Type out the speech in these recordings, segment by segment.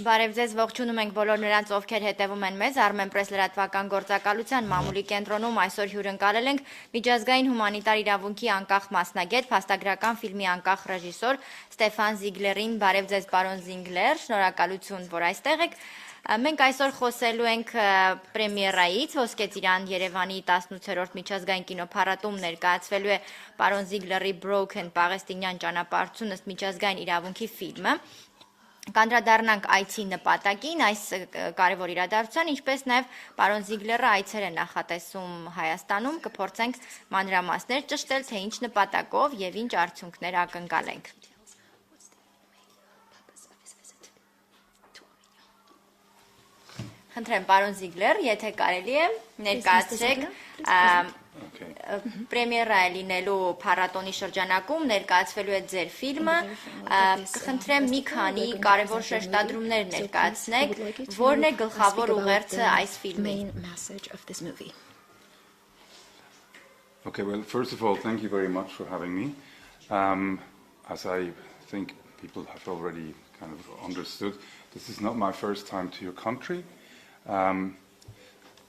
Բարև ձեզ, ողջունում ենք բոլոր նրանց, ովքեր հետևում են մեզ Armenpress լրատվական գործակալության մամուլի կենտրոնում այսօր հյուրընկալել ենք միջազգային հումանիտար իրավունքի անկախ մասնագետ, փաստագրական ֆիլմի անկախ ռեժիսոր Ստեֆան Զիգլերին։ Բարև ձեզ, պարոն Զիգլեր, շնորհակալություն, որ այստեղ եք։ Մենք այսօր խոսելու ենք պրեմիերայից, ոսկե ծիրան Երևանի 18-րդ միջազգային կինոփառատոնում ներկայացվելու է պարոն Զիգլըրի Broken Պաղեստինյան ճանապարհորդություն ըստ միջազգային իրավունքի ֆիլմը։ Կանդրադառնանք այցի նպատակին, այս կարևոր իրադարձության, ինչպես նաև պարոն Զիգլերը այցեր է նախատեսում Հայաստանում, կփորձենք մանրամասներ ճշտել, թե ինչ նպատակով եւ ինչ արդյունքներ ակնկալենք։ Խնդրեմ, պարոն Զիգլեր, եթե կարելի է ներկայացրեք պրեմիերա է լինելու փառատոնի շրջանակում ներկայացվելու է ձեր ֆիլմը, կխնդրեմ մի քանի կարևոր շեշտադրումներ ներկայացնեք, որն է գլխավոր ուղերձը այս ֆիլմի։ Okay, well, first of all, thank you very much for having me. As I think people have already kind of understood, this is not my first time to your country.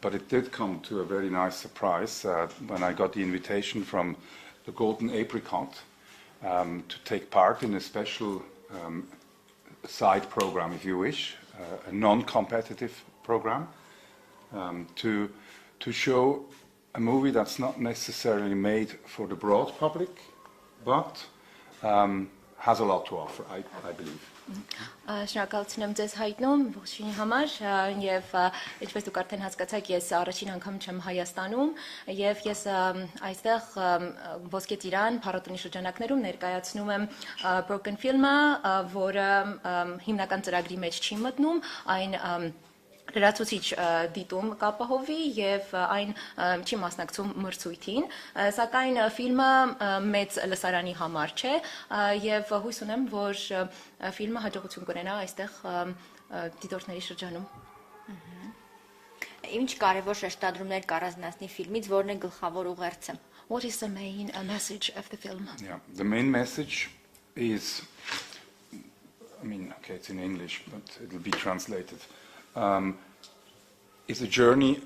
But it did come to a very nice surprise when I got the invitation from the Golden Apricot to take part in a special side program, if you wish, a non-competitive program, to show a movie that's not necessarily made for the broad public, but has a lot to offer, I believe. Շնորհակալություն եմ ձեզ հայտնում ողջույնի համար եւ ինչպես դուք արդեն հասկացաք ես առաջին անգամ եմ Հայաստանում եւ ես այստեղ ոսկե ծիրան փառատոնի շրջանակներում ներկայացնում եմ Broken ֆիլմը, որը հիմնական ծրագրի մեջ չի մտնում, այն լրացուցիչ դիտում կապահովի եւ այն չի մասնակցում մրցույթին, սակայն ֆիլմը մեծ լսարանի համար չէ եւ հույս ունեմ, որ ֆիլմը հաջողություն կունենա այստեղ դիտորդների շրջանում։ Ինչ կարևոր շեշտադրումներ կառանձնացնի ֆիլմից, որն է գլխավոր ուղերձը։ What is the main message of the film? Yeah, the main message is, I mean, okay, it's in English, but it'll be translated. Is a journey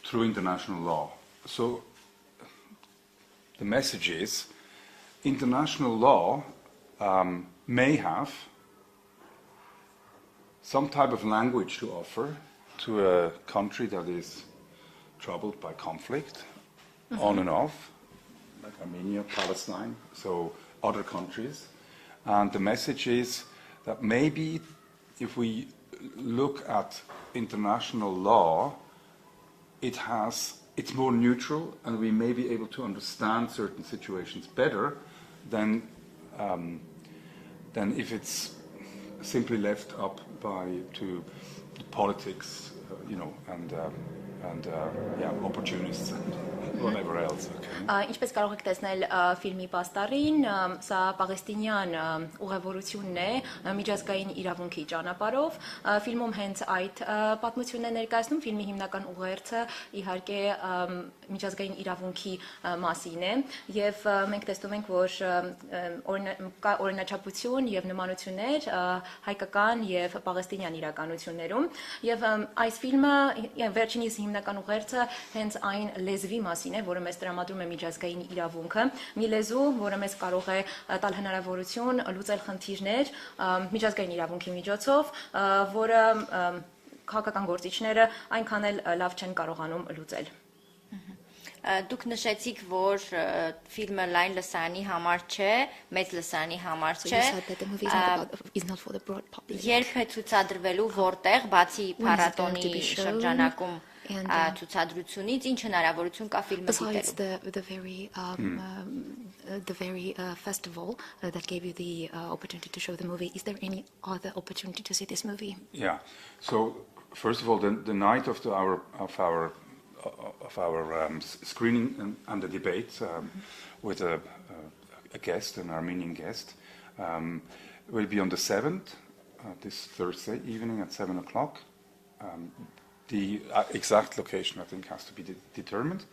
through international law. So the message is international law may have some type of language to offer to a country that is troubled by conflict, on and off, like Armenia, Palestine, so other countries. And the message is that maybe if we look at international law, it's more neutral, and we may be able to understand certain situations better than if it's simply left up to politics, and opportunists and whatever else. Okay. Ինչպես կարող եք տեսնել ֆիլմի պաստառին, սա պաղեստինյան ուղևորությունն է միջազգային իրավունքի ճանապարհով։ Ֆիլմում հենց այդ պատմությունն է ներկայացնում, ֆիլմի հիմնական ուղերձը իհարկե միջազգային իրավունքի մասին է, եւ մենք տեսնում ենք, որ օրինաչափություն եւ նմանություններ հայկական եւ պաղեստինյան իրականություններում, եւ այս ֆիլմը վերջինիս հիմնական ուղերձը հենց այն լեզվի մասին է, որը մեզ տրամադրում է միջազգային իրավունքը, մի լեզու, որը մեզ կարող է տալ հնարավորություն լուծել խնդիրներ միջազգային իրավունքի միջոցով, որը քաղաքական գործիչները այնքան էլ լավ չեն կարողանում լուծել։ Դուք նշեցիք, որ ֆիլմը լայն լսարանի համար չէ, մեծ լսարանի համար չէ։ Երբ է ցուցադրվելու, որտեղ, բացի փառատոնի շրջանակում ցուցադրությունից, ինչ հնարավորություն կա ֆիլմը դիտելու։ The very festival that gave you the opportunity to show the movie. Is there any other opportunity to see this movie? Yeah. So first of all, the night of our screening and the debate with a guest, an Armenian guest, will be on the 7th, this Thursday evening at 7 o'clock. The exact location, I think, has to be determined.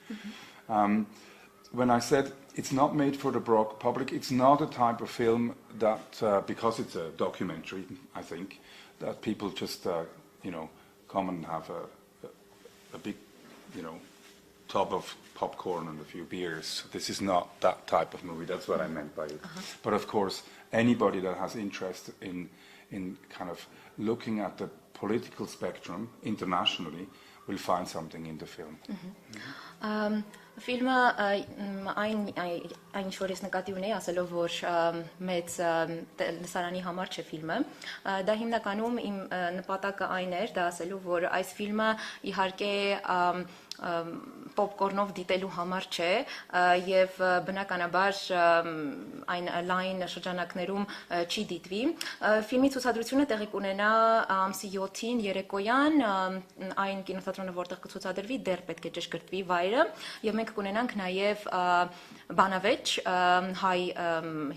when I said it's not made for the broad public, it's not a type of film that, because it's a documentary, I think, that people just, come and have a big, tub of popcorn and a few beers. This is not that type of movie. That's what I meant by it. But of course, anybody that has interest in kind of looking at the political spectrum internationally will find something in the film. Ֆիլմը այն ինչ որ ես նկատի ունեի ասելով որ մեծ լսարանի համար չէ ֆիլմը դա հիմնականում իմ նպատակը այն էր դա ասելու որ այս ֆիլմը իհարկե պոպկորնով դիտելու համար չէ եւ բնականաբար այն լայն շրջանակներում չի դիտվի ֆիլմի ցուցադրությունը տեղի կունենա ամսի 7-ին երեկոյան այն կինոթատրոնը որտեղ կցուցադրվի դեռ պետք է ճշգրտվի վայրը եւ մենք կունենանք նաեւ բանավեճ հայ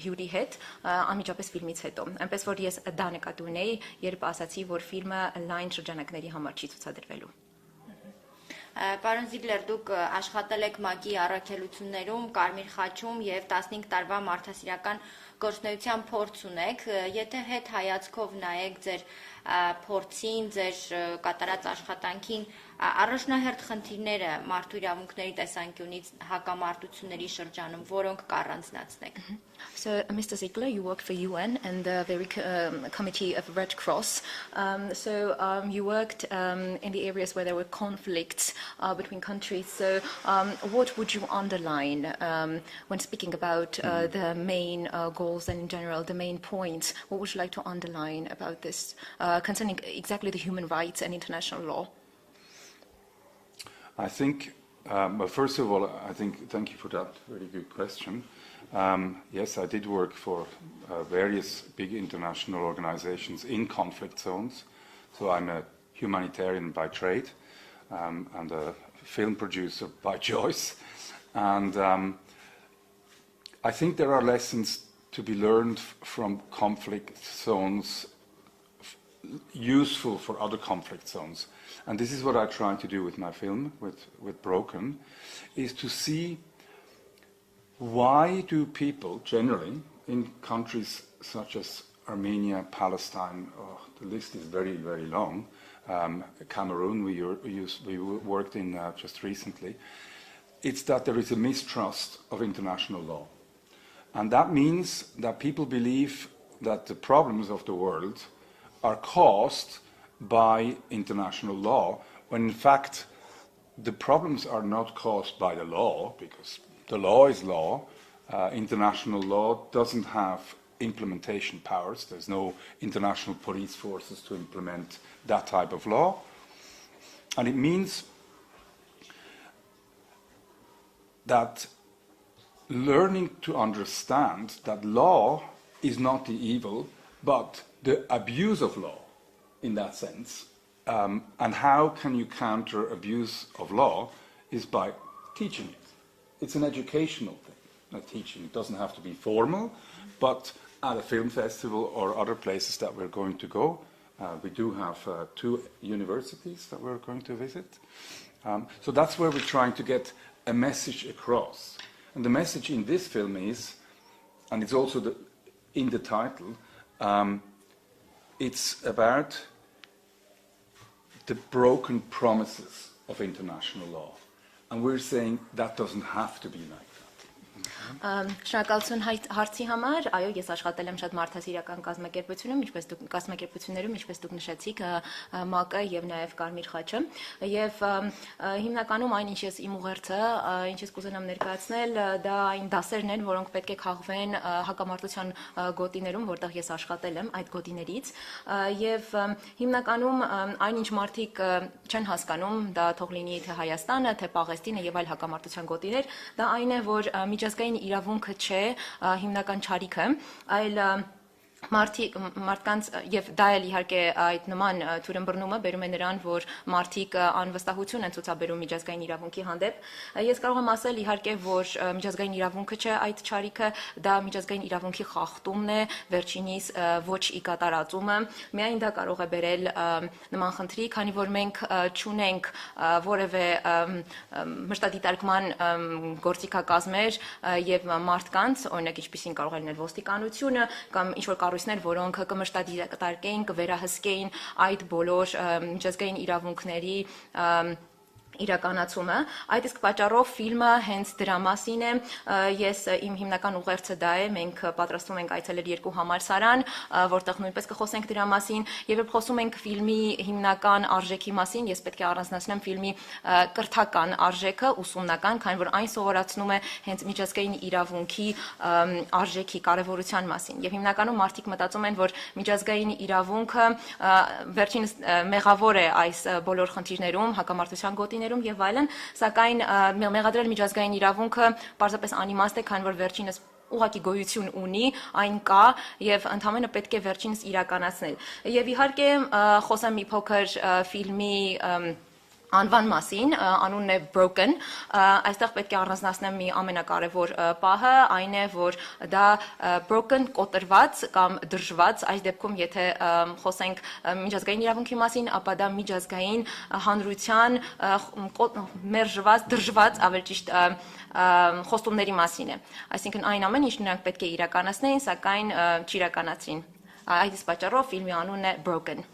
հյուրի հետ անմիջապես ֆիլմից հետո այնպես որ ես դա նկատի ունեի երբ ասացի որ ֆիլմը լայն շրջանակների համար չի ցուցադրվելու Պարոն Զիգլեր, դուք աշխատել եք ՄԱԿ-ի առաքելություններում, Կարմիր խաչում եւ 15 տարվա մարդասիրական գործունեության փորձ ունեք, եթե հետ հայացքով նայեք ձեր փորձին, ձեր կատարած աշխատանքին, առաջնահերթ խնդիրները մարդու իրավունքների տեսանկյունից հակամարտությունների շրջանում, որոնք կառանձնացնեք։ So, Mr. Ziegler, you work for UN and the very committee of Red Cross. You worked in the areas where there were conflicts between countries. So, what would you underline when speaking about the main goals and in general the main points? What would you like to underline about this concerning exactly the human rights and international law? I think, well, first of all, thank you for that very good question. Yes, I did work for various big international organizations in conflict zones. So I'm a humanitarian by trade and a film producer by choice. And I think there are lessons to be learned from conflict zones useful for other conflict zones. And this is what I try to do with my film, with Broken, is to see why do people generally in countries such as Armenia, Palestine, the list is very, very long, Cameroon we worked in just recently, it's that there is a mistrust of international law. And that means that people believe that the problems of the world are caused by international law, when in fact the problems are not caused by the law, because the law is law. International law doesn't have implementation powers. There's no international police forces to implement that type of law. And it means that learning to understand that law is not the evil, but the abuse of law in that sense. And how can you counter abuse of law is by teaching it. It's an educational thing, not teaching. It doesn't have to be formal, but at a film festival or other places that we're going to go, we do have 2 universities that we're going to visit. So that's where we're trying to get a message across. And the message in this film is, and it's also in the title, it's about the broken promises of international law. And we're saying that doesn't have to be like that. Շնորհակալություն հարցի համար, այո, ես աշխատել եմ շատ մարդասիրական կազմակերպությունում, ինչպես դուք նշեցիք, ՄԱԿ-ը եւ նաեւ Կարմիր խաչը, եւ հիմնականում այն ինչ ես իմ ուղերձը, ինչ ես կուզենամ ներկայացնել, դա այն դասերն են, որոնք պետք է քաղվեն հակամարտության գոտիներում, որտեղ ես աշխատել եմ այդ գոտիներից, եւ հիմնականում այն ինչ մարդիկ չեն հասկանում, դա թող լինի թե Հայաստանը, թե Պաղեստինը եւ այլ հակամարտության գոտիներ, դա այն է, որ միջազգային իրավունքը չէ հիմնական ճարիքը, այլ մարդկանց եւ դա էլ իհարկե այդ նման թուրըմբռնումը բերում է նրան, որ մարդիկ անվստահություն են ցուցաբերում միջազգային իրավունքի հանդեպ։ Ես կարող եմ ասել իհարկե, որ միջազգային իրավունքը չէ այդ չարիքը, դա միջազգային իրավունքի խախտումն է, վերջինիս ոչ ի կատարածումը։ Միայն դա կարող է բերել նման խնդրի, քանի որ մենք չունենք որևէ մշտադիտարկման գործիքակազմեր եւ մարդկանց, օրինակ ինչպիսին կարող է լինել ոստիկանությունը կամ ինչ որ կառույցներ, որոնք կմշտադիտարկեին, կվերահսկեին այդ բոլոր միջազգային իրավունքների իրականացումը, այդ իսկ պատճառով ֆիլմը հենց դրա մասին է, ես իմ հիմնական ուղերձը դա է, մենք պատրաստում ենք այցելել 2 համալսարան, որտեղ նույնպես կխոսենք դրա մասին, եւ երբ խոսում ենք ֆիլմի հիմնական արժեքի մասին, ես պետք է առանձնացնեմ ֆիլմի կրթական արժեքը, ուսումնական, քանի որ այն սովորացնում է հենց միջազգային իրավունքի արժեքի կարեւորության մասին, եւ հիմնականում մարդիկ մտածում են, որ միջազգային իրավունքը վերջինս մեղավոր է այս բոլոր խնդիրներում, հակամարտության գոտիներում եւ այլն, սակայն մեղադրել միջազգային իրավունքը պարզապես անիմաստ է, քանի որ վերջինս ուղղակի գոյություն ունի, այն կա եւ ընդհանրապես պետք է վերջինս իրականացնել։ Եվ իհարկե խոսեմ մի փոքր ֆիլմի անվան մասին, անունն է Broken, այստեղ պետք է առանձնացնեմ մի ամենակարևոր պահը, այն է, որ դա broken կոտրված կամ դրժված, այս դեպքում եթե խոսենք միջազգային իրավունքի մասին, ապա դա միջազգային հանրության մերժված, դրժված, ավելի ճիշտ խոստումների մասին է։ Այսինքն այն ամեն ինչ նրանք պետք է իրականացնեին, սակայն չիրականացրին։ Այդ իսկ պատճառով ֆիլմի անունն է Broken։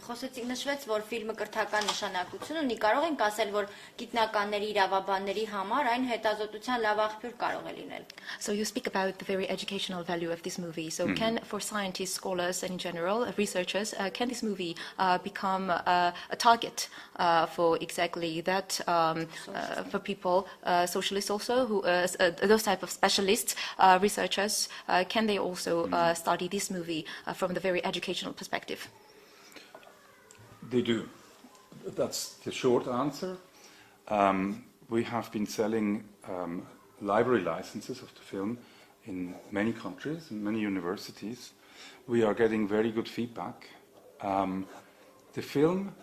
Խոսեցինք, նշվեց, որ ֆիլմը կրթական նշանակություն ունի, կարող ենք ասել, որ գիտնականների, իրավաբանների համար այն հետազոտության լավ աղբյուր կարող է լինել։ So you speak about the very educational value of this movie. So can, for scientists, scholars, and in general, researchers, can this movie become a target for exactly that, for people, socialists also, who those type of specialists, researchers, can they also study this movie from the very educational perspective? They do. That's the short answer. We have been selling library licenses of the film in many countries, in many universities. We are getting very good feedback. The film,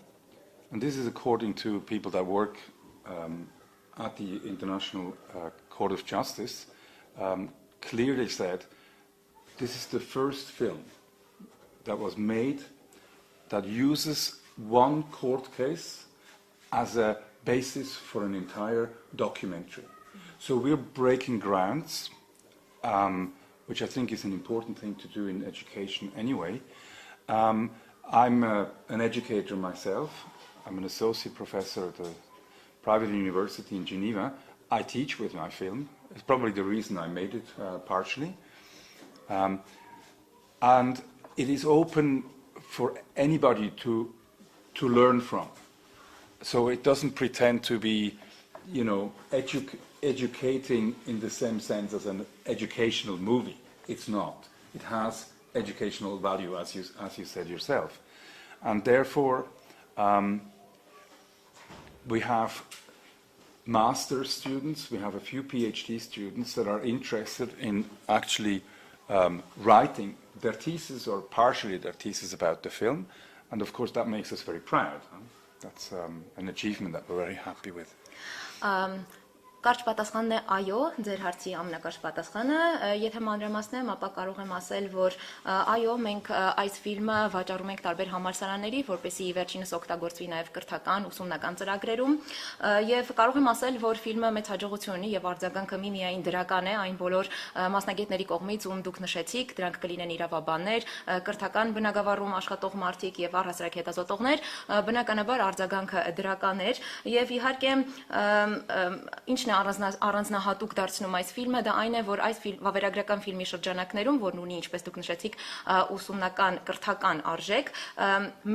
and this is according to people that work at the International Court of Justice, clearly said this is the first film that was made that uses one court case as a basis for an entire documentary. So we're breaking grounds, which I think is an important thing to do in education anyway. I'm an educator myself. I'm an associate professor at a private university in Geneva. I teach with my film. It's probably the reason I made it, partially. And it is open for anybody to learn from. So it doesn't pretend to be, you know, educating in the same sense as an educational movie. It's not. It has educational value, as you said yourself. And therefore, we have master's students, we have a few PhD students that are interested in actually writing their thesis or partially their thesis about the film. And of course, that makes us very proud. That's an achievement that we're very happy with. Կարճ պատասխանն է այո, ձեր հարցի ամենակարճ պատասխանը, եթե մանրամասնեմ, ապա կարող եմ ասել, որ այո, մենք այս ֆիլմը վաճառում ենք տարբեր համալսարանների, որպեսզի վերջինս օգտագործվի նաև կրթական, ուսումնական ծրագրերում, եւ կարող եմ ասել, որ ֆիլմը մեծ հաջողություն ունի եւ արձագանքը միմիայն դրական է այն բոլոր մասնագետների կողմից, ում դուք նշեցիք, դրանք կլինեն իրավաբաններ, կրթական բնագավառում աշխատող մարդիկ եւ առհասարակ հետազոտողներ, բնականաբար արձագանքը դրական էր եւ իհարկե ինչն է առանձնահատուկ դարձնում այս ֆիլմը, դա այն է, որ այս վավերագրական ֆիլմի շրջանակներում, որն ունի, ինչպես դուք նշեցիք, ուսումնական կրթական արժեք,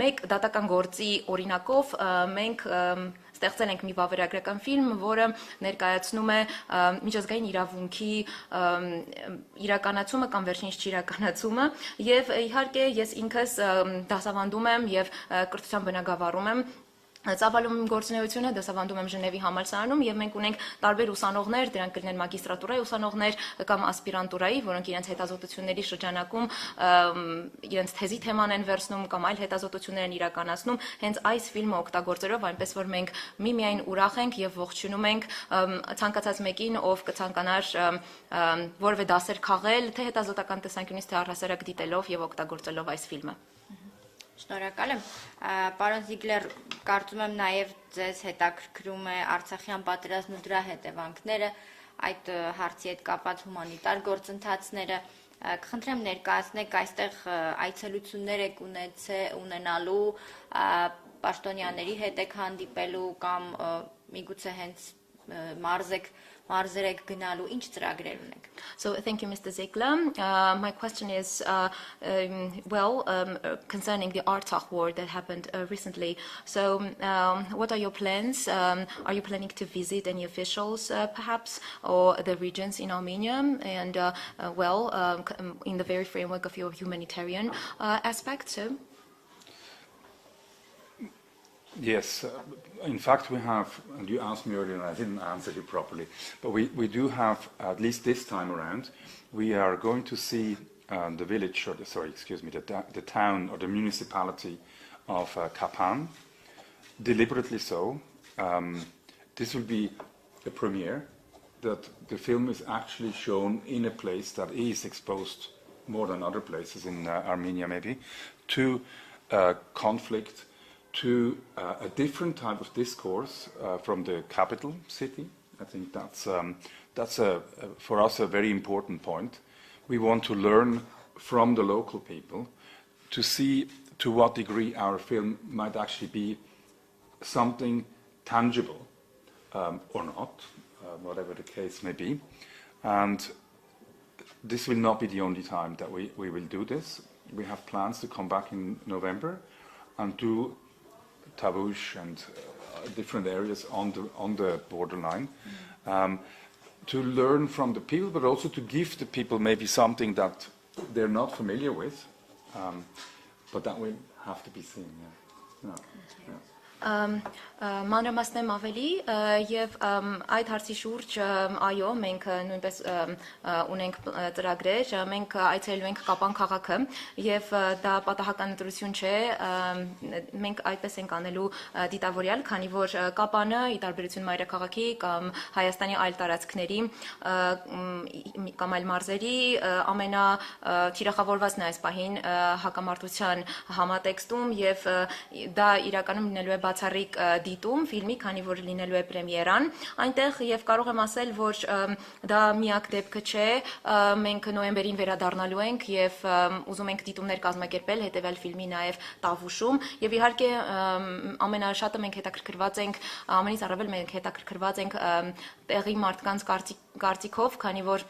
մեկ դատական գործի օրինակով մենք ստեղծել ենք մի վավերագրական ֆիլմ, որը ներկայացնում է միջազգային իրավունքի իրականացումը կամ վերջինիս չիրականացումը եւ իհարկե ես ինքս դասավանդում եմ եւ կրթության բնագավառում եմ Ծավալում գործունեությունը դասավանդում եմ Ժնևի համալսարանում եւ մենք ունենք տարբեր ուսանողներ, դրանք կլինեն մագիստրատուրայի ուսանողներ կամ ասպիրանտուրայի, որոնք իրենց հետազոտությունների շրջանակում իրենց թեզի թեման են վերցնում կամ այլ հետազոտություններ են իրականացնում, հենց այս ֆիլմը օգտագործելով, այնպես որ մենք միմիայն ուրախ ենք եւ ողջունում ենք ցանկացած մեկին, ով կցանկանար որևէ դասեր քաղել, թե հետազոտական տեսանկյունից, թե առհասարակ դիտելով եւ օգտագործելով այս ֆիլմը։ Շնորհակալ եմ։ Պարոն Զիգլեր, կարծում եմ նաև ձեզ հետաքրքրում է Արցախյան պատերազմն ու դրա հետևանքները, այդ հարցի հետ կապված հումանիտար գործընթացները։ Կխնդրեմ ներկայացնեք այստեղ այցելություններ եք ունենալու, պաշտոնյաների հետ եք հանդիպելու կամ միգուցե հենց մարզեր եք գնալու, ինչ ծրագրեր ունեք։ So thank you, Mr. Ziegler. My question is, concerning the Artsakh war that happened recently. So what are your plans? Are you planning to visit any officials, perhaps, or the regions in Armenia? And in the very framework of your humanitarian aspect, so? Yes, in fact we have, and you asked me earlier and I didn't answer you properly, but we do have, at least this time around, we are going to see the village, or the town or the municipality of Kapan, deliberately so. This will be a premiere, that the film is actually shown in a place that is exposed more than other places in Armenia maybe, to conflict, to a different type of discourse from the capital city. I think that's for us a very important point. We want to learn from the local people to see to what degree our film might actually be something tangible or not, whatever the case may be. And this will not be the only time that we will do this. We have plans to come back in November and do Tavush and different areas on the borderline, to learn from the people, but also to give the people maybe something that they're not familiar with, but that will have to be seen. Yeah. Մանրամասն եմ ավելի եւ այդ հարցի շուրջ այո մենք նույնպես ունենք ծրագրեր, մենք այցելելու ենք Կապան քաղաքը եւ դա պատահական ընտրություն չէ, մենք այդպես ենք անելու դիտավորյալ, քանի որ Կապանը ի տարբերություն մայրաքաղաքի կամ Հայաստանի այլ տարածքների կամ այլ մարզերի ամենաթիրախավորվածն է այս պահին հակամարտության համատեքստում եւ դա իրականում լինելու է բացառիկ դիտում ֆիլմի, քանի որ լինելու է պրեմիերան այնտեղ եւ կարող եմ ասել, որ դա միակ դեպքը չէ, մենք նոյեմբերին վերադառնալու ենք եւ ուզում ենք դիտումներ կազմակերպել, հետեւել ֆիլմի նաեւ Տավուշում եւ իհարկե ամենաշատը մենք հետաքրքրված ենք, ամենից առավել մենք հետաքրքրված ենք տեղի մարդկանց կարծիքով, քանի որ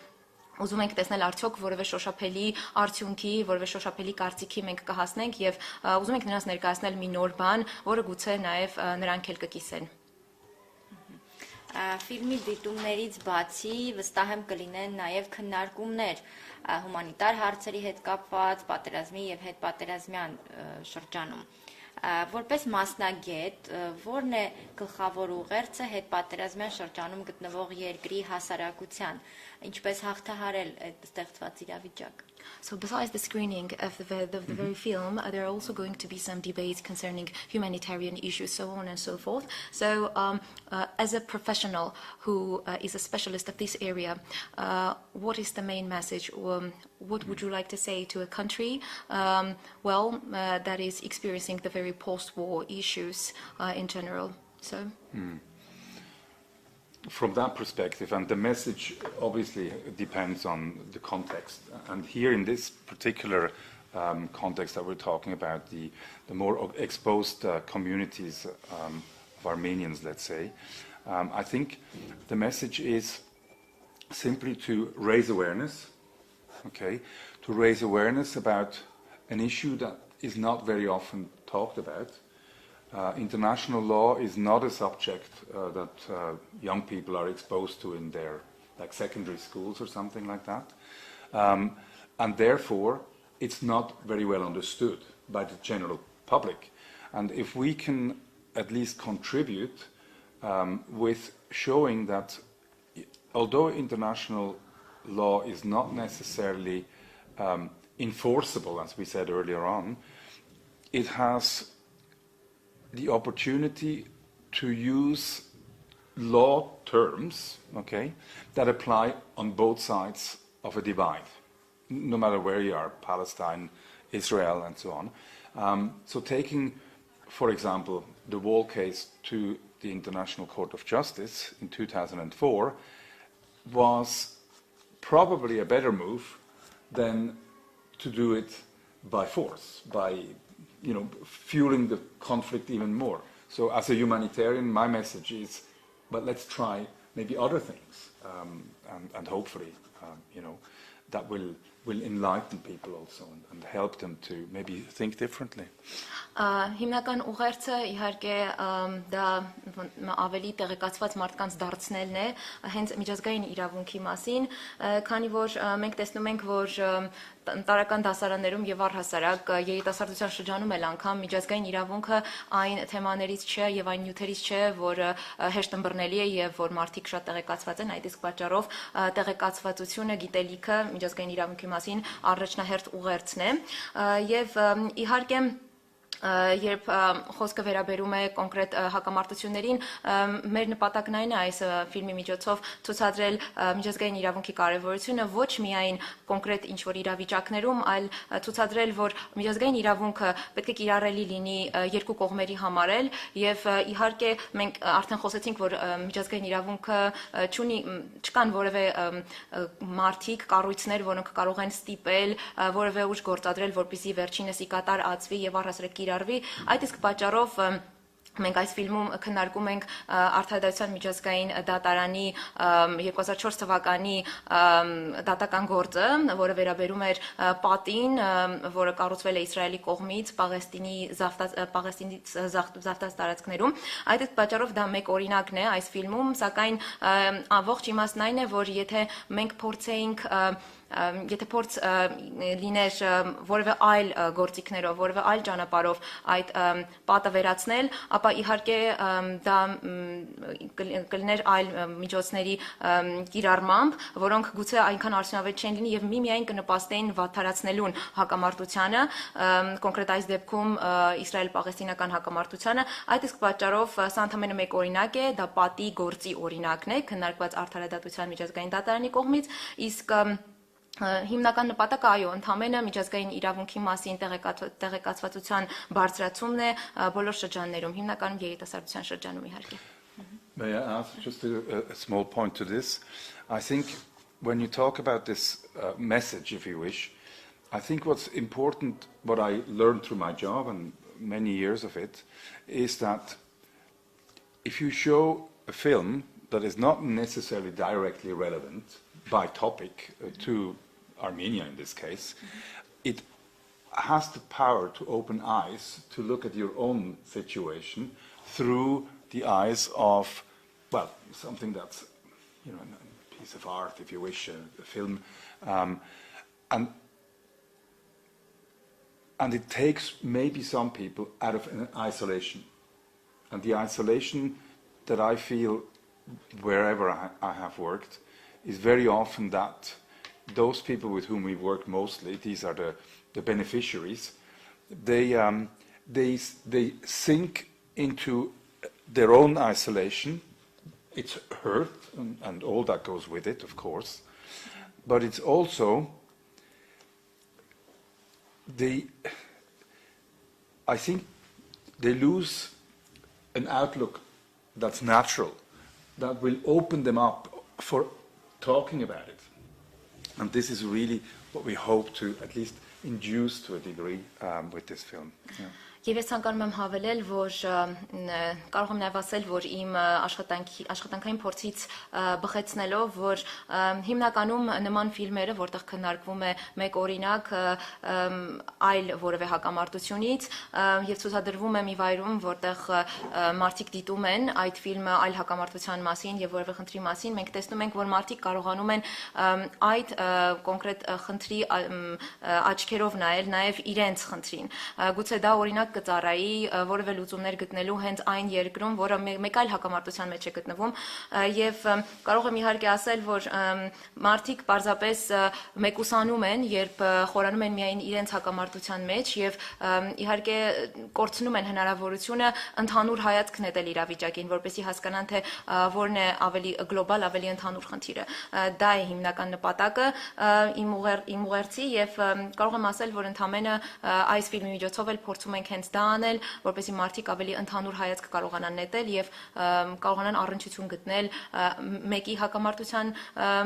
ուզում ենք տեսնել արդյոք որևէ շոշափելի արդյունքի, որևէ շոշափելի կարծիքի մենք կհասնենք եւ ուզում ենք նրանց ներկայացնել մի նոր բան, որը գուցե նաեւ նրանք էլ կկիսեն։ Ֆիլմի դիտումներից բացի վստահ եմ կլինեն նաեւ քննարկումներ հումանիտար հարցերի հետ կապված, պատերազմի եւ հետպատերազմյան շրջանում։ Որպես մասնագետ, որն է գլխավոր ուղերձը հետպատերազմյան շրջանում գտնվող երկրի հասարակության, ինչպես հաղթահարել այդ ստեղծված իրավիճակը։ So besides the screening of the very film, there are also going to be some debates concerning humanitarian issues, so on and so forth. So as a professional who is a specialist of this area, what is the main message? What would you like to say to a country that is experiencing the very post-war issues in general? So. From that perspective, and the message obviously depends on the context. And here in this particular context that we're talking about, the more exposed communities of Armenians, let's say, I think the message is simply to raise awareness, okay, to raise awareness about an issue that is not very often talked about. International law is not a subject that young people are exposed to in their secondary schools or something like that. And therefore, it's not very well understood by the general public. And if we can at least contribute with showing that although international law is not necessarily enforceable, as we said earlier on, it has the opportunity to use law terms, okay, that apply on both sides of a divide, no matter where you are, Palestine, Israel, and so on. So taking, for example, the Wall case to the International Court of Justice in 2004 was probably a better move than to do it by force, by fueling the conflict even more. So as a humanitarian, my message is, but let's try maybe other things, and hopefully, that will enlighten people also and help them to maybe think differently. Հիմնական ուղերձը իհարկե դա ավելի տեղեկացված մարդկանց դարձնելն է հենց միջազգային իրավունքի մասին, քանի որ մենք տեսնում ենք, որ տարական դասարաններում եւ առհասարակ երիտասարդության շրջանում էլ անգամ միջազգային իրավունքը այն թեմաներից չէ եւ այն նյութերից չէ, որ հեշտ ըմբռնելի է եւ որ մարդիկ շատ տեղեկացված են, այդ իսկ պատճառով տեղեկացվածությունը, գիտելիքը միջազգային իրավունքի մասին առաջնահերթ ուղերձն է եւ իհարկե երբ խոսքը վերաբերում է կոնկրետ հակամարտություններին, մեր նպատակն այն է այս ֆիլմի միջոցով ցուցադրել միջազգային իրավունքի կարևորությունը ոչ միայն կոնկրետ ինչ-որ իրավիճակներում, այլ ցուցադրել, որ միջազգային իրավունքը պետք է կիրառելի լինի երկու կողմերի համար էլ եւ իհարկե մենք արդեն խոսեցինք, որ միջազգային իրավունքը չկան որևէ մարդիկ, կառույցներ, որոնք կարող են ստիպել որևէ ուժ գործադրել, որպեսզի վերջինս ի կատար ածվի եւ առհասարակ Այդ իսկ պատճառով մենք այս ֆիլմում քննարկում ենք Արդարադատության միջազգային դատարանի 2004 թվականի դատական գործը, որը վերաբերում էր պատին, որը կառուցվել է Իսրայելի կողմից Պաղեստինից զավթած տարածքներում։ Այդ իսկ պատճառով դա մեկ օրինակն է այս ֆիլմում, սակայն ողջ իմաստն այն է, որ եթե մենք փորձեինք Եթե փորձ լիներ որևէ այլ գործիքներով, որևէ այլ ճանապարհով այդ պատը վերացնել, ապա իհարկե դա կլիներ այլ միջոցների կիրառմամբ, որոնք գուցե այնքան արդյունավետ չեն լինի եւ միմիայն կնպաստեին վատթարացնելուն հակամարտությանը, կոնկրետ այս դեպքում Իսրայել-Պաղեստինական հակամարտությանը, այդ իսկ պատճառով սա ընդամենը մեկ օրինակ է, դա պատի գործի օրինակն է, քննարկված Արդարադատության միջազգային դատարանի կողմից, իսկ Հիմնական նպատակը այո, ընդհանրապես միջազգային իրավունքի մասին տեղեկացվածության բարձրացումն է բոլոր շրջաններում, հիմնականում երիտասարդության շրջանում իհարկե։ May I ask just a small point to this? I think when you talk about this message, if you wish, I think what's important, what I learned through my job and many years of it, is that if you show a film that is not necessarily directly relevant by topic to Armenia in this case, it has the power to open eyes to look at your own situation through the eyes of, well, something that's, a piece of art, if you wish, a film, and it takes maybe some people out of an isolation. And the isolation that I feel wherever I have worked is very often that those people with whom we work mostly, these are the beneficiaries, they sink into their own isolation. It's hurt and all that goes with it, of course, but it's also I think they lose an outlook that's natural, that will open them up for talking about it. And this is really what we hope to at least induce to a degree with this film. Yeah. Եվ ես ցանկանում եմ հավելել, որ կարող եմ նաև ասել, որ իմ աշխատանքային փորձից բխեցնելով, որ հիմնականում նման ֆիլմերը, որտեղ քննարկվում է մեկ օրինակ այլ որևէ հակամարտությունից եւ ցուցադրվում է մի վայրում, որտեղ մարդիկ դիտում են այդ ֆիլմը այլ հակամարտության մասին եւ որևէ խնդրի մասին, մենք տեսնում ենք, որ մարդիկ կարողանում են այդ կոնկրետ խնդրի աչքերով նայել նաև իրենց խնդրին։ Գուցե դա օրինակ ժամանակ կծառայի որևէ լուծումներ գտնելու հենց այն երկրում, որը մեկ այլ հակամարտության մեջ է գտնվում, եւ կարող եմ իհարկե ասել, որ մարդիկ պարզապես մեկուսանում են, երբ խորանում են միայն իրենց հակամարտության մեջ եւ իհարկե կորցնում են հնարավորությունը ընդհանուր հայացք նետել իրավիճակին, որպեսզի հասկանան, թե որն է ավելի գլոբալ, ավելի ընդհանուր խնդիրը։ Դա է հիմնական նպատակը իմ ուղերձի եւ կարող եմ ասել, որ ընդամենը այս ֆիլմի միջոցով էլ փորձում ենք հենց դա անել, որպեսզի մարդիկ ավելի ընդհանուր հայացք կարողանան նետել եւ կարողանան առնչություն գտնել մեկի հակամարտության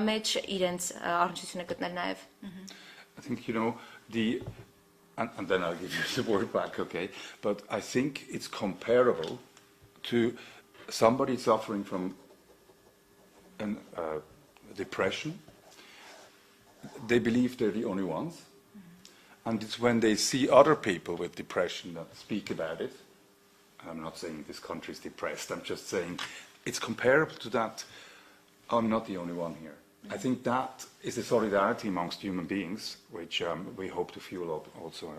մեջ իրենց առնչությունը գտնել նաեւ։ I think and then I'll give you the word back, okay? But I think it's comparable to somebody suffering from depression. They believe they're the only ones. And it's when they see other people with depression that speak about it. And I'm not saying this country is depressed. I'm just saying it's comparable to that. I'm not the only one here. I think that is a solidarity amongst human beings, which we hope to fuel also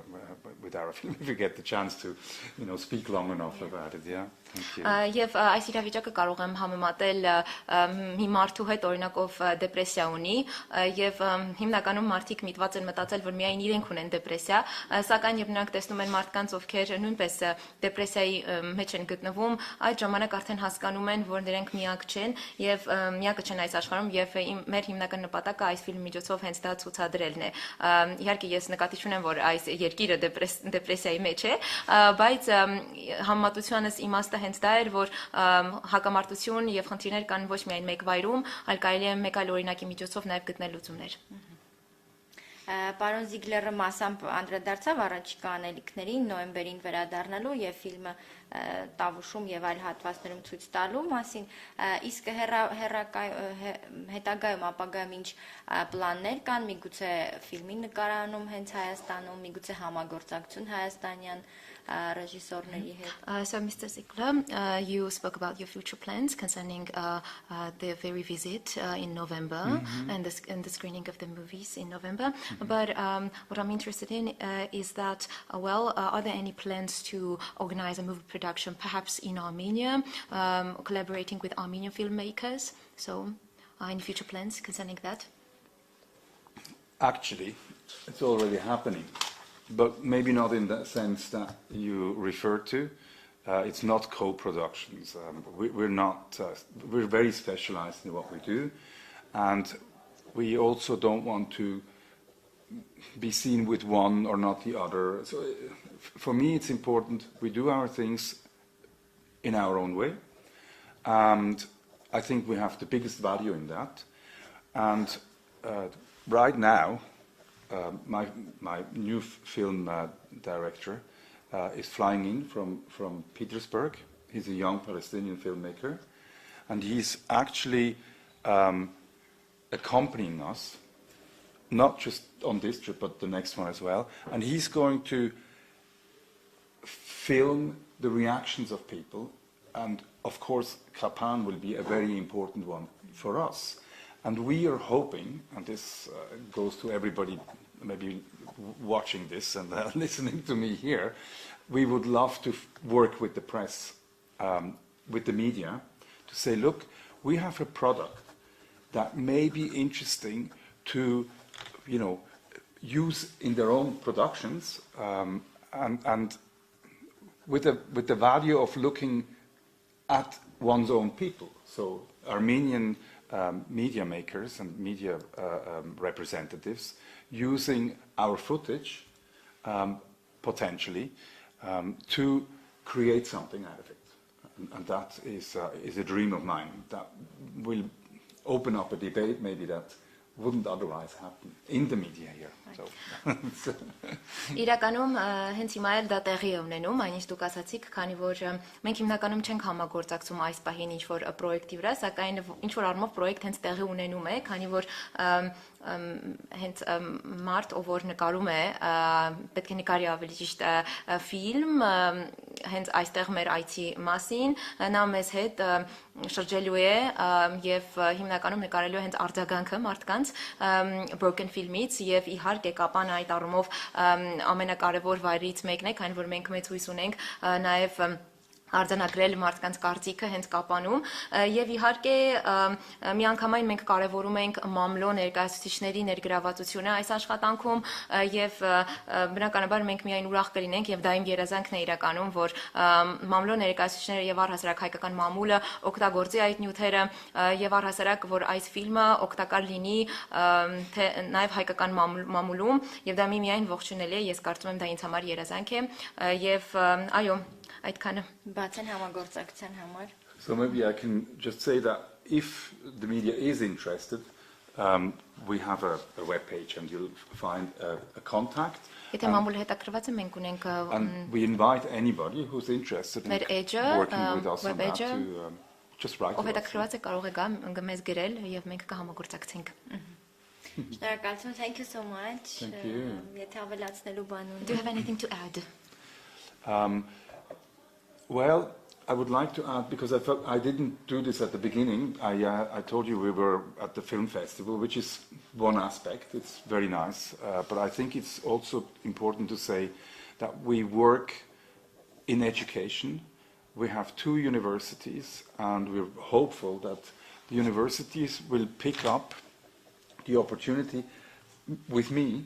with our film, if we get the chance to, speak long enough about it. Yeah, thank you. Եվ այս իրավիճակը կարող եմ համեմատել մի մարդու հետ, օրինակ ով դեպրեսիա ունի, եւ հիմնականում մարդիկ միտված են մտածել, որ միայն իրենք ունեն դեպրեսիա, սակայն երբ նրանք տեսնում են մարդկանց, ովքեր նույնպես դեպրեսիայի մեջ են գտնվում, այդ ժամանակ արդեն հասկանում են, որ նրանք միակ չեն եւ միակը չեն այս աշխարհում եւ մեր հիմնական նպատակը այս ֆիլմի միջոցով հենց դա ցուցադրելն է։ Իհարկե ես նկատի չունեմ, որ այս երկիրը դեպրեսիայի մեջ է, բայց համեմատությանս իմաստը հենց դա էր, որ հակամարտություն եւ խնդիրներ կան ոչ միայն մեկ վայրում, այլ կարելի է մեկ այլ օրինակի միջոցով նաեւ գտնել լուծումներ։ Պարոն Զիգլերը մասամբ անդրադարձավ առաջիկա անելիքներին նոյեմբերին վերադառնալու եւ ֆիլմը տավուշում եւ այլ հատվածներում ցույց տալու մասին, իսկ հետագայում ապագայում ինչ պլաններ կան, միգուցե ֆիլմի նկարահանում հենց Հայաստանում, միգուցե համագործակցություն հայաստանյան ռեժիսորների հետ։ So Mr. Ziegler, you spoke about your future plans concerning the very visit in November and the screening of the movies in November. But what I'm interested in is that, are there any plans to organize a movie production, perhaps in Armenia, collaborating with Armenian filmmakers? So, any future plans concerning that? Actually, it's already happening. But maybe not in the sense that you referred to. It's not co-productions. We're very specialized in what we do. And we also don't want to be seen with one or not the other. So for me, it's important we do our things in our own way. And I think we have the biggest value in that. And right now, my new film director is flying in from Petersburg. He's a young Palestinian filmmaker, and he's actually accompanying us, not just on this trip, but the next one as well. And he's going to film the reactions of people, and of course, Kapan will be a very important one for us. And we are hoping, and this goes to everybody maybe watching this and listening to me here, we would love to work with the press, with the media, to say, look, we have a product that may be interesting to, use in their own productions, and with the value of looking at one's own people. So Armenian media makers and media representatives using our footage potentially to create something out of it, and that is a dream of mine that will open up a debate maybe that wouldn't otherwise happen in the media here. So. Իրականում հենց հիմա էլ դա տեղի է ունենում, այնինչ դուք ասացիք, քանի որ մենք հիմնականում չենք համագործակցում այս պահին ինչ-որ պրոյեկտի վրա, սակայն ինչ-որ առումով պրոյեկտ հենց տեղի ունենում է, քանի որ հենց մարդ, ով որ նկարում է, պետք է նկարի ավելի ճիշտ ֆիլմ հենց այստեղ մեր այցի մասին, նա մեզ հետ շրջելու է եւ հիմնականում նկարելու է հենց արձագանքը մարդկանց Broken ֆիլմից եւ իհարկե կապան այդ առումով ամենակարևոր վայրից մեկն է, քանի որ մենք մեծ հույս ունենք նաեւ արձանագրել մարդկանց կարծիքը հենց կապանում եւ իհարկե միանգամայն մենք կարեւորում ենք մամլո ներկայացուցիչների ներգրավվածությունը այս աշխատանքում եւ բնականաբար մենք միայն ուրախ կլինենք եւ դա իմ երազանքն է իրականում որ մամլո ներկայացուցիչները եւ առհասարակ հայկական մամուլը օգտագործի այդ նյութերը եւ առհասարակ որ այս ֆիլմը օգտակար լինի թե նաեւ հայկական մամուլում եւ դա միայն ողջունել է ես կարծում եմ դա ինձ համար երազանք է եւ այո այդքանը բացեն համագործակցության համար So maybe I can just say that if the media is interested, we have a web page and you'll find a contact. Եթե մամուլը հետաքրված է մենք ունենք And we invite anybody who's interested in working with us on that to just write to ով us. հետաքրված է կարող է գա մեզ գրել եւ մենք կհամագործակցենք Շնորհակալություն, thank you so much. Thank you. Եթե ավելացնելու բան ունի Do you have anything to add? Well, I would like to add, because I thought I didn't do this at the beginning. I told you we were at the film festival, which is one aspect. It's very nice. But I think it's also important to say that we work in education. We have 2 universities, and we're hopeful that the universities will pick up the opportunity with me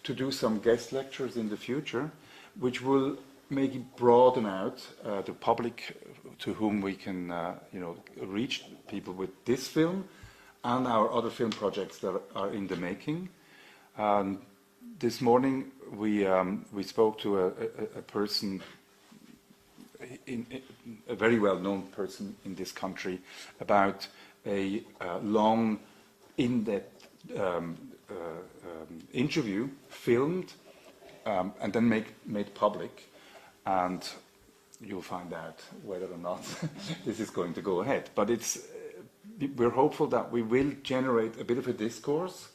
to do some guest lectures in the future, which will make it broaden out the public to whom we can reach people with this film and our other film projects that are in the making. This morning we spoke to a person, a very well-known person in this country, about a long, in-depth interview filmed and then made public. And you'll find out whether or not this is going to go ahead. But we're hopeful that we will generate a bit of a discourse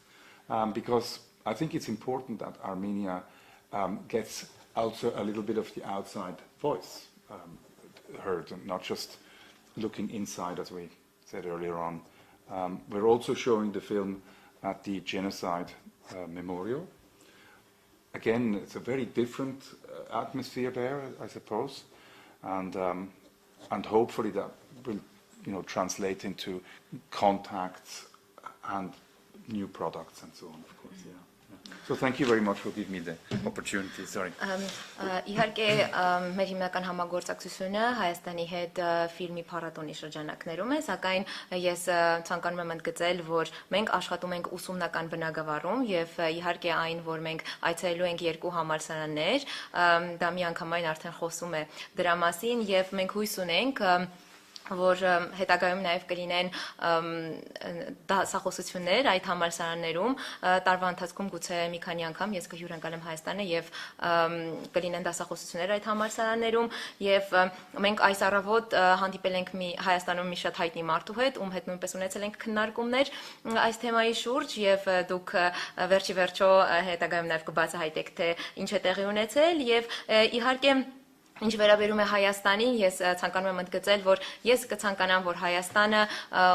because I think it's important that Armenia gets also a little bit of the outside voice heard and not just looking inside, as we said earlier on. We're also showing the film at the Genocide Memorial. Again, it's a very different atmosphere there, I suppose, and hopefully that will translate into contacts and new products and so on, of course. Yeah. So thank you very much for giving me the opportunity. Sorry. Իհարկե մեր հիմնական համագործակցությունը Հայաստանի հետ ֆիլմի փառատոնի շրջանակներում է, սակայն ես ցանկանում եմ ընդգծել, որ մենք աշխատում ենք ուսումնական բնագավառում եւ իհարկե այն, որ մենք այցելելու ենք 2 համալսարաններ, դա միանգամայն արդեն խոսում է դրա մասին եւ մենք հույս ունենք որ հետագայում նաև կլինեն դասախոսություններ այդ համալսարաններում տարվա ընթացքում գուցե մի քանի անգամ ես կհյուրընկալեմ Հայաստանը եւ կլինեն դասախոսություններ այդ համալսարաններում եւ մենք այս առավոտ հանդիպել ենք Հայաստանում մի շատ հայտնի մարդու հետ ում հետ նույնպես ունեցել ենք քննարկումներ այս թեմայի շուրջ եւ դուք վերջի վերջո հետագայում նաև կբացահայտեք թե ինչ է տեղի ունեցել եւ իհարկե Ինչ վերաբերում է Հայաստանին, ես ցանկանում եմ ընդգծել, որ ես կցանկանամ, որ Հայաստանը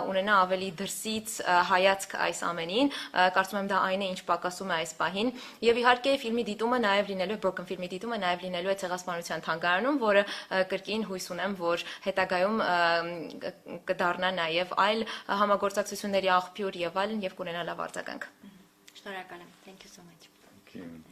ունենա ավելի դրսից հայացք այս ամենին, կարծում եմ դա այն է, ինչ պակասում է այս պահին, եւ իհարկե ֆիլմի դիտումը նաեւ լինելու է Broken ֆիլմի դիտումը նաեւ լինելու է Ցեղասպանության թանգարանում, որը կրկին հույս ունեմ, որ հետագայում կդառնա նաեւ այլ համագործակցությունների աղբյուր եւ այլն եւ կունենա լավ արձագանք։ Շնորհակալ եմ. Thank you so much. Thank you.